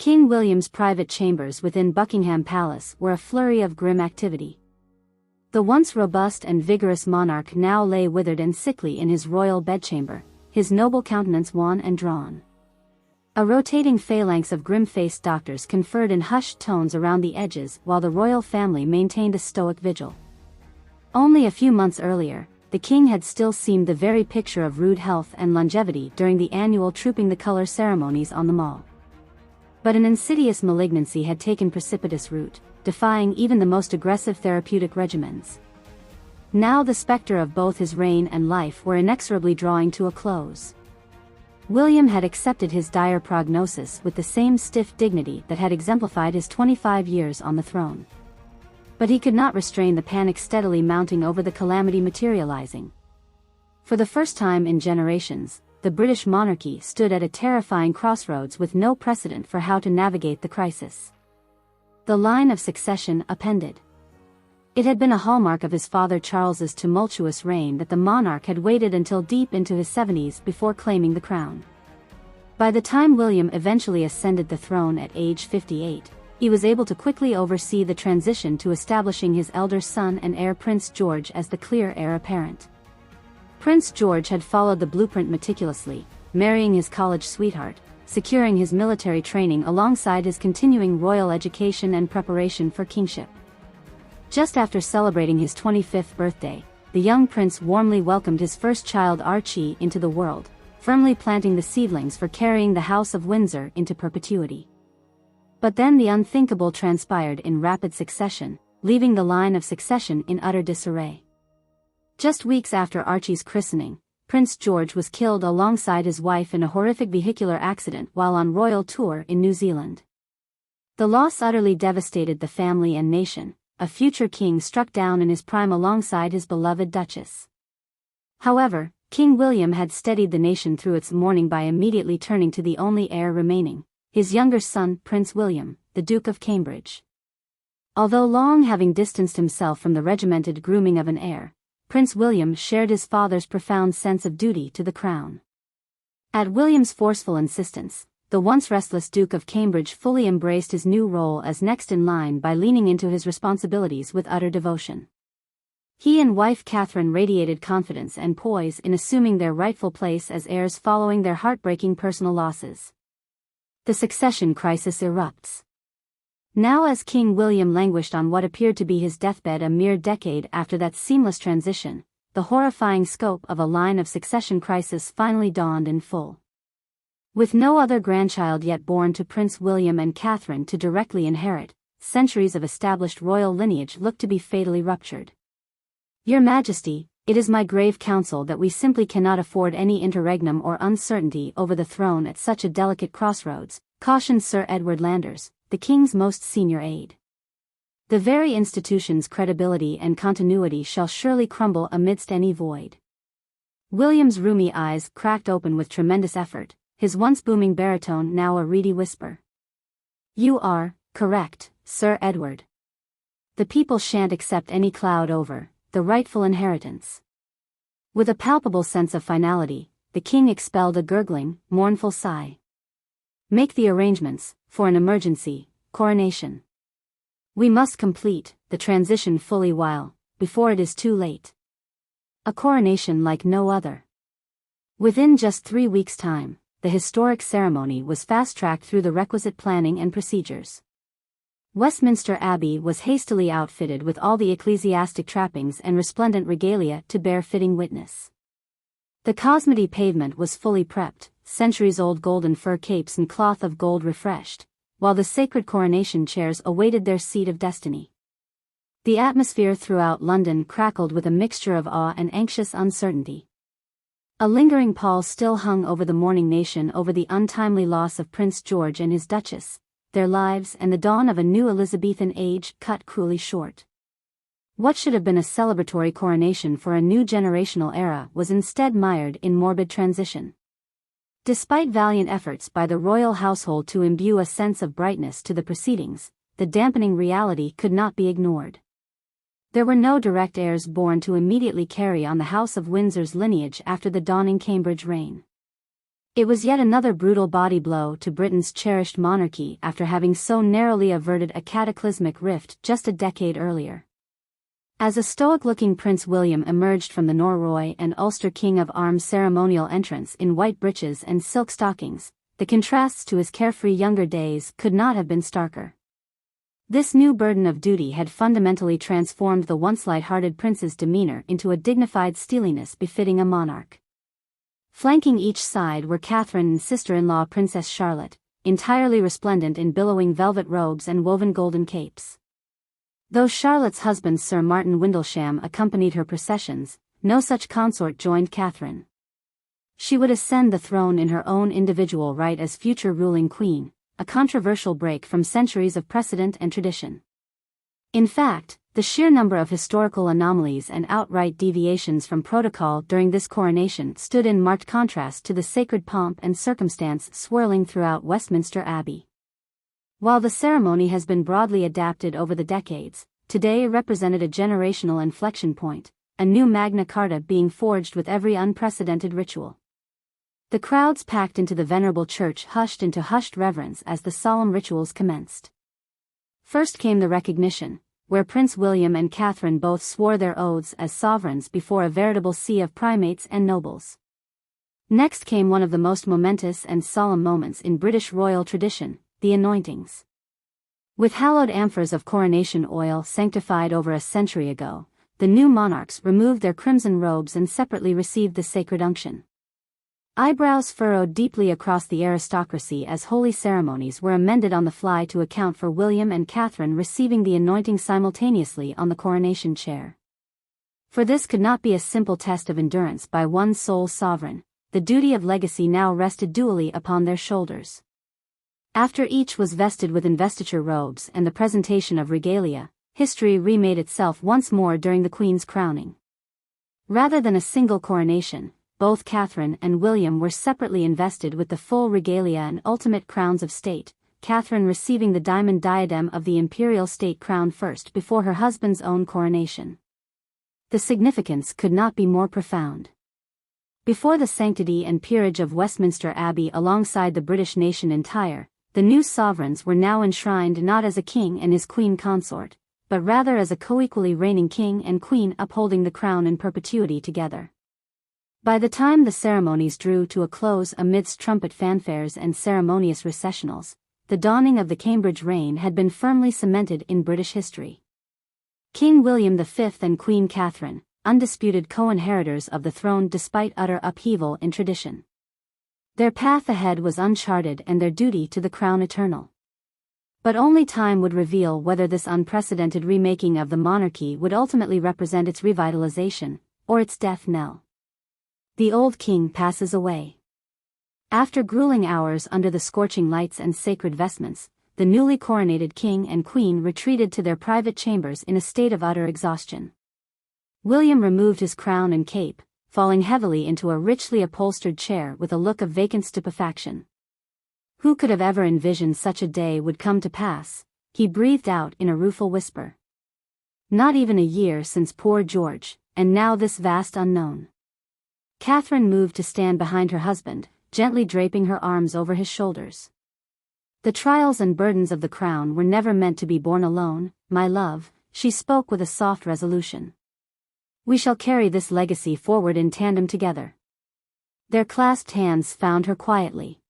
King William's private chambers within Buckingham Palace were a flurry of grim activity. The once robust and vigorous monarch now lay withered and sickly in his royal bedchamber, his noble countenance wan and drawn. A rotating phalanx of grim-faced doctors conferred in hushed tones around the edges while the royal family maintained a stoic vigil. Only a few months earlier, the king had still seemed the very picture of rude health and longevity during the annual Trooping the Colour ceremonies on the Mall. But an insidious malignancy had taken precipitous root, defying even the most aggressive therapeutic regimens. Now the spectre of both his reign and life were inexorably drawing to a close. William had accepted his dire prognosis with the same stiff dignity that had exemplified his 25 years on the throne. But he could not restrain the panic steadily mounting over the calamity materializing. For the first time in generations, the British monarchy stood at a terrifying crossroads with no precedent for how to navigate the crisis. The line of succession appended. It had been a hallmark of his father Charles's tumultuous reign that the monarch had waited until deep into his 70s before claiming the crown. By the time William eventually ascended the throne at age 58, he was able to quickly oversee the transition to establishing his elder son and heir Prince George as the clear heir apparent. Prince George had followed the blueprint meticulously, marrying his college sweetheart, securing his military training alongside his continuing royal education and preparation for kingship. Just after celebrating his 25th birthday, the young prince warmly welcomed his first child Archie into the world, firmly planting the seedlings for carrying the House of Windsor into perpetuity. But then the unthinkable transpired in rapid succession, leaving the line of succession in utter disarray. Just weeks after Archie's christening, Prince George was killed alongside his wife in a horrific vehicular accident while on royal tour in New Zealand. The loss utterly devastated the family and nation, a future king struck down in his prime alongside his beloved Duchess. However, King William had steadied the nation through its mourning by immediately turning to the only heir remaining, his younger son Prince William, the Duke of Cambridge. Although long having distanced himself from the regimented grooming of an heir, Prince William shared his father's profound sense of duty to the crown. At William's forceful insistence, the once restless Duke of Cambridge fully embraced his new role as next in line by leaning into his responsibilities with utter devotion. He and wife Catherine radiated confidence and poise in assuming their rightful place as heirs following their heartbreaking personal losses. The succession crisis erupts. Now as King William languished on what appeared to be his deathbed a mere decade after that seamless transition, the horrifying scope of a line of succession crisis finally dawned in full. With no other grandchild yet born to Prince William and Catherine to directly inherit, centuries of established royal lineage looked to be fatally ruptured. Your Majesty, it is my grave counsel that we simply cannot afford any interregnum or uncertainty over the throne at such a delicate crossroads, cautioned Sir Edward Landers, the king's most senior aide. The very institution's credibility and continuity shall surely crumble amidst any void. William's rheumy eyes cracked open with tremendous effort, his once booming baritone now a reedy whisper. You are correct, Sir Edward. The people shan't accept any cloud over the rightful inheritance. With a palpable sense of finality, the king expelled a gurgling, mournful sigh. Make the arrangements for an emergency coronation. We must complete the transition fully before it is too late. A coronation like no other. Within just 3 weeks' time, the historic ceremony was fast-tracked through the requisite planning and procedures. Westminster Abbey was hastily outfitted with all the ecclesiastic trappings and resplendent regalia to bear fitting witness. The cosmedy pavement was fully prepped, centuries-old golden fur capes and cloth of gold refreshed, while the sacred coronation chairs awaited their seat of destiny. The atmosphere throughout London crackled with a mixture of awe and anxious uncertainty. A lingering pall still hung over the mourning nation over the untimely loss of Prince George and his Duchess, their lives and the dawn of a new Elizabethan age cut cruelly short. What should have been a celebratory coronation for a new generational era was instead mired in morbid transition. Despite valiant efforts by the royal household to imbue a sense of brightness to the proceedings, the dampening reality could not be ignored. There were no direct heirs born to immediately carry on the House of Windsor's lineage after the dawning Cambridge reign. It was yet another brutal body blow to Britain's cherished monarchy after having so narrowly averted a cataclysmic rift just a decade earlier. As a stoic-looking Prince William emerged from the Norroy and Ulster King of Arms ceremonial entrance in white breeches and silk stockings, the contrasts to his carefree younger days could not have been starker. This new burden of duty had fundamentally transformed the once light-hearted prince's demeanor into a dignified steeliness befitting a monarch. Flanking each side were Catherine and sister-in-law Princess Charlotte, entirely resplendent in billowing velvet robes and woven golden capes. Though Charlotte's husband Sir Martin Windlesham accompanied her processions, no such consort joined Catherine. She would ascend the throne in her own individual right as future ruling queen, a controversial break from centuries of precedent and tradition. In fact, the sheer number of historical anomalies and outright deviations from protocol during this coronation stood in marked contrast to the sacred pomp and circumstance swirling throughout Westminster Abbey. While the ceremony has been broadly adapted over the decades, today it represented a generational inflection point, a new Magna Carta being forged with every unprecedented ritual. The crowds packed into the venerable church hushed into hushed reverence as the solemn rituals commenced. First came the recognition, where Prince William and Catherine both swore their oaths as sovereigns before a veritable sea of primates and nobles. Next came one of the most momentous and solemn moments in British royal tradition, the anointings. With hallowed amphors of coronation oil sanctified over a century ago, the new monarchs removed their crimson robes and separately received the sacred unction. Eyebrows furrowed deeply across the aristocracy as holy ceremonies were amended on the fly to account for William and Catherine receiving the anointing simultaneously on the coronation chair. For this could not be a simple test of endurance by one sole sovereign, the duty of legacy now rested dually upon their shoulders. After each was vested with investiture robes and the presentation of regalia, history remade itself once more during the Queen's crowning. Rather than a single coronation, both Catherine and William were separately invested with the full regalia and ultimate crowns of state, Catherine receiving the diamond diadem of the imperial state crown first before her husband's own coronation. The significance could not be more profound. Before the sanctity and peerage of Westminster Abbey alongside the British nation entire, the new sovereigns were now enshrined not as a king and his queen consort, but rather as a co-equally reigning king and queen upholding the crown in perpetuity together. By the time the ceremonies drew to a close amidst trumpet fanfares and ceremonious recessionals, the dawning of the Cambridge reign had been firmly cemented in British history. King William V and Queen Catherine, undisputed co-inheritors of the throne despite utter upheaval in tradition. Their path ahead was uncharted and their duty to the crown eternal. But only time would reveal whether this unprecedented remaking of the monarchy would ultimately represent its revitalization, or its death knell. The old king passes away. After grueling hours under the scorching lights and sacred vestments, the newly coronated king and queen retreated to their private chambers in a state of utter exhaustion. William removed his crown and cape, falling heavily into a richly upholstered chair with a look of vacant stupefaction. Who could have ever envisioned such a day would come to pass? He breathed out in a rueful whisper. Not even a year since poor George, and now this vast unknown. Catherine moved to stand behind her husband, gently draping her arms over his shoulders. The trials and burdens of the crown were never meant to be borne alone, my love, she spoke with a soft resolution. We shall carry this legacy forward in tandem together. Their clasped hands found her quietly.